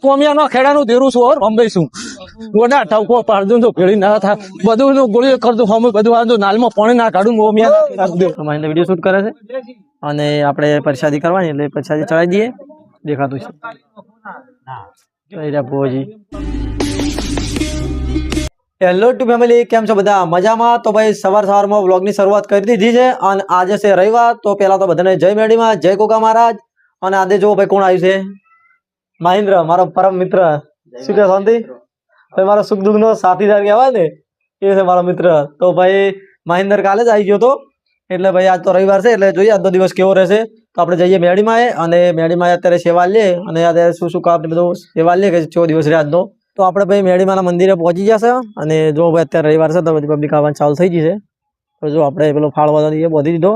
કોમિયા નો ખેડા નું દેરું છું અંબે છું ગોડા ઠાવકો પાડું તો ભેળી ના થાય બધું ગોળી કરતું હમ બધું આંધું નાલમાં પાણી ના કાઢું કોમિયા મહિન્દ્ર વિડીયો શૂટ કરે છે અને આપણે પ્રસાદી કરવાની એટલે પ્રસાદી ચડાવી દઈએ દેખાતું છે ભોજી હેલો ટુ ફેમિલી, કેમ છો બધા? મજામાં? તો ભાઈ સવારમાં વ્લોગની શરૂઆત કરી દીધી છે અને આજે છે રવિવાર. તો પહેલા તો બધાને જય મેડીમાં, જય કોકા મહારાજ. અને આજે જો ભાઈ કોણ આવ્યું છે? મહેન્દ્ર, મારો પરમ મિત્ર. શું કે શાંતિ? ભાઈ મારો સુખ દુઃખ નો સાથીદાર કહેવાય ને, એ છે મારો મિત્ર. તો ભાઈ મહેન્દ્ર કાલે જ આવી ગયો હતો, એટલે ભાઈ આજ તો રવિવાર છે એટલે જોઈએ આજનો દિવસ કેવો રહેશે. તો આપણે જઈએ મેડીમાં અને મેડીમાં અત્યારે સેવા લે અને અત્યારે શું કામ બધું સેવા લે કે કેવો દિવસ રહે આજનો. તો આપણે ભાઈ મેડીમાના મંદિરે પહોંચી જશે અને જો ભાઈ અત્યારે રવિવાર છે તો બધી પબ્લિક આવવાનું ચાલુ થઈ જશે. તો જો આપણે પેલો ફાળ એ બોધી દીધો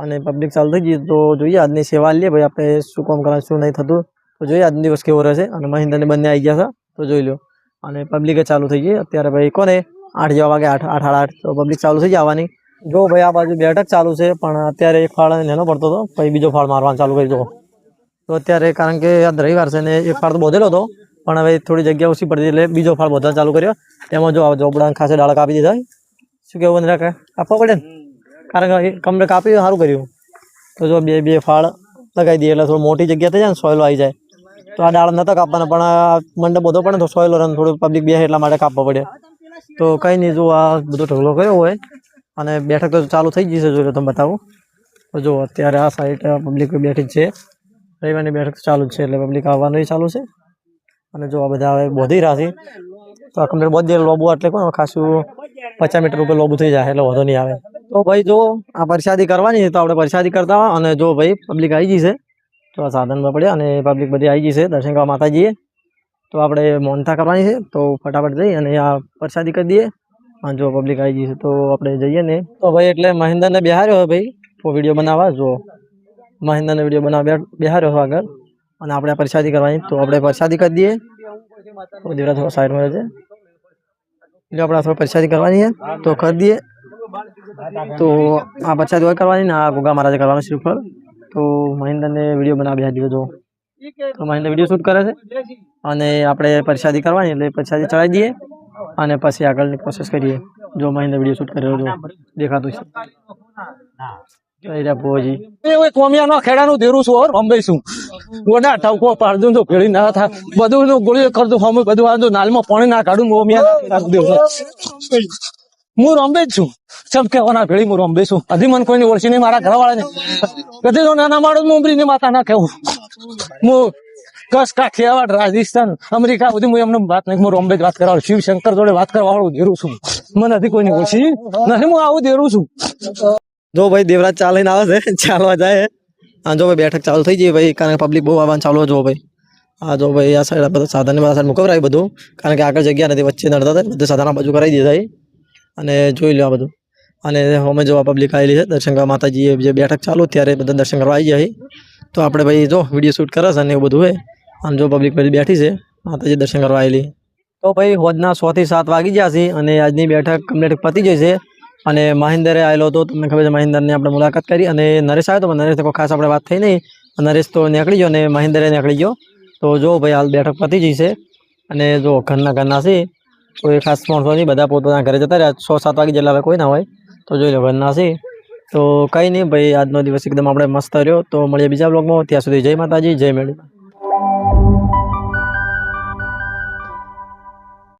અને પબ્લિક ચાલુ થઈ ગઈ. તો જોઈએ આજની સેવા લઈએ ભાઈ આપણે શું કામ કરવાનું શું નહીં થતું. તો જોઈએ આજનો દિવસ કેવો રહેશે. અને મહિન્દ્રને બંને આવી ગયા છે તો જોઈ લો. અને પબ્લિકે ચાલુ થઈ ગઈ અત્યારે ભાઈ કોને 8 જેવા વાગે 8, 8:30 તો પબ્લિક ચાલુ થઈ જવાની. જો ભાઈ આ બાજુ બેઠક ચાલુ છે પણ અત્યારે એક ફાળ નેનો પડતો હતો પછી બીજો ફાળ મારવાનું ચાલુ કરી દો. તો અત્યારે કારણ કે આજ રવિવાર છે ને એક ફાળ તો બોધેલો હતો પણ હવે થોડી જગ્યા ઓછી પડતી એટલે બીજો ફાળ બધા ચાલુ કર્યો. તેમાં જો જોબડા ખાસે ડાળા કાપી દીધા. શું કેવું બંધ રાખે આપવા પડે ને, કારણ કે કમરે કાપી સારું કર્યું. તો જો બે ફાળ લગાવી દઈએ એટલે થોડી મોટી જગ્યા થઈ જાય ને સોયલો આવી જાય. તો આ ડાળ નતા કાપવાના પણ આ મંડપ બધો પડે તો સોયલો રન થોડું પબ્લિક બે એટલા માટે કાપવા પડે. તો કંઈ નહીં, જો આ બધો ઢગલો કર્યો હોય અને બેઠક તો ચાલુ થઈ જશે. જોઈ લો તમે બતાવું તો જો અત્યારે આ સાઈડ પબ્લિક બેઠી જ છે. રવિવારની બેઠક ચાલુ જ છે એટલે પબ્લિક આવવાનું ચાલુ છે. અને જો આ બધા હવે બોધી રહ્યા છે તો આ કમ્પ્લીટ બોધી લોબુ એટલે કોણ ખાસું 50 મીટર ઉપર લોબુ થઈ જાય એટલે વધુ નહીં આવે. તો ભાઈ જો આ પ્રસાદી કરવાની તો આપણે પ્રસાદી કરતા હોય અને જો ભાઈ પબ્લિક આવી જશે તો આ સાધનમાં પડે અને પબ્લિક બધી આવી જશે દર્શન કરવા માતાજીએ. તો આપણે મોનતા કરવાની છે તો ફટાફટ જઈ અને આ પ્રસાદી કરી દઈએ. અને જો પબ્લિક આવી જશે તો આપણે જઈએ ને. તો ભાઈ એટલે મહેન્દ્રને બેહાર્યો હોય ભાઈ તો વિડીયો બનાવવા. જો મહેન્દ્રને વિડીયો બનાવવા બેહાર્યો હોય આગળ અને આપણે પ્રસાદી કરવાની તો આપણે પ્રસાદી કરી દઈએ. દેવરા થોડા સાઈડમાં રહેશે એટલે આપણે થોડી પ્રસાદી કરવાની છે તો કરી દઈએ. તો આ પ્રસાદી હોય કરવાની ને આ ગોગા મહારાજે કરવાનું શ્રીફળ. તો મહેન્દ્રને વિડીયો બનાવી દીધો. જો તો મહેન્દ્ર વિડીયો શૂટ કરે છે અને આપણે પ્રસાદી કરવાની એટલે પ્રસાદી ચડાવી દઈએ અને પછી આગળની પ્રોસેસ કરીએ. જો મહેન્દ્ર વિડીયો શૂટ કર્યો જો દેખાતું છે ભોજી કોમિયા નો ખેડા નું દેરું છું અંબે છું ગોડા ઠાવકો પાડું તો ભેળી ના થાય બધું ગોળી કરતું હમ બધું આંધું નાલમાં પાણી ના કાઢું કોમિયા હું રંબે જ છું. સબ કહેવાના ભેળી હું રંબે છું. હજી મને કોઈની ઓળખી નહીં મારા ઘરવાળા ને કદી તો નાના માણસ મુંબરી માતા ના કેવું હું કસ કાઠિયાવાડ રાજસ્થાન અમેરિકા બધી હું એમને વાત નહીં. હું રોમ્બે જ વાત કરવા શિવશંકર જોડે વાત કરવા વાળું દેરું છું. મને હજી કોઈની ઓળખી નથી હું આવું દેરું છું. જો ભાઈ દેવરાજ ચાલીને આવે છે ચાલવા જાય. હા જો ભાઈ બેઠક ચાલુ થઈ જાય ભાઈ કારણ કે પબ્લિક બહુ આવવાનું ચાલુ. જો ભાઈ હા જો ભાઈ આ સાઈડ બધા સાધન સાઈડ મુકવરાય બધું કારણ કે આગળ જગ્યા નથી વચ્ચે નડતા હતા બધું સાધન બાજુ કરાવી દીધા અને જોઈ લો આ બધું. અને અમે જો આ પબ્લિક આવેલી છે દર્શન કરવા માતાજી જે બેઠક ચાલુ ત્યારે બધા દર્શન કરવા આવી જાય. તો આપણે ભાઈ જો વિડીયો શૂટ કરે છે અને એવું બધું હોય આમ જો પબ્લિક બધી બેઠી છે માતાજી દર્શન કરવા આવેલી. તો ભાઈ હોજના 6 થી 7 વાગી ગયા છે અને આજની બેઠક કમ્પ્લીટ પતી જશે. અને મહેન્દ્રે આવેલો હતો તમને ખબર છે મહેન્દ્રની આપણે મુલાકાત કરી અને નરેશ આવ્યો તો પણ નરેશ કોઈ ખાસ આપણે વાત થઈ નહીં. નરેશ તો નીકળી ગયો અને મહેન્દ્રે નીકળી ગયો. તો જો ભાઈ હાલ બેઠક પતી જશે અને જો ઘરના છે કોઈ ખાસ માણસો નહીં બધા પોતાના ઘરે જતા રહ્યા 6-7 વાગે જેટલા કોઈ ના હોય. તો જોઈ લો ઘરના છે. તો કંઈ નહીં ભાઈ આજનો દિવસ એકદમ આપણે મસ્ત રહ્યો. તો મળીએ બીજા બ્લોગમાં. ત્યાં સુધી જય માતાજી, જય મેળી.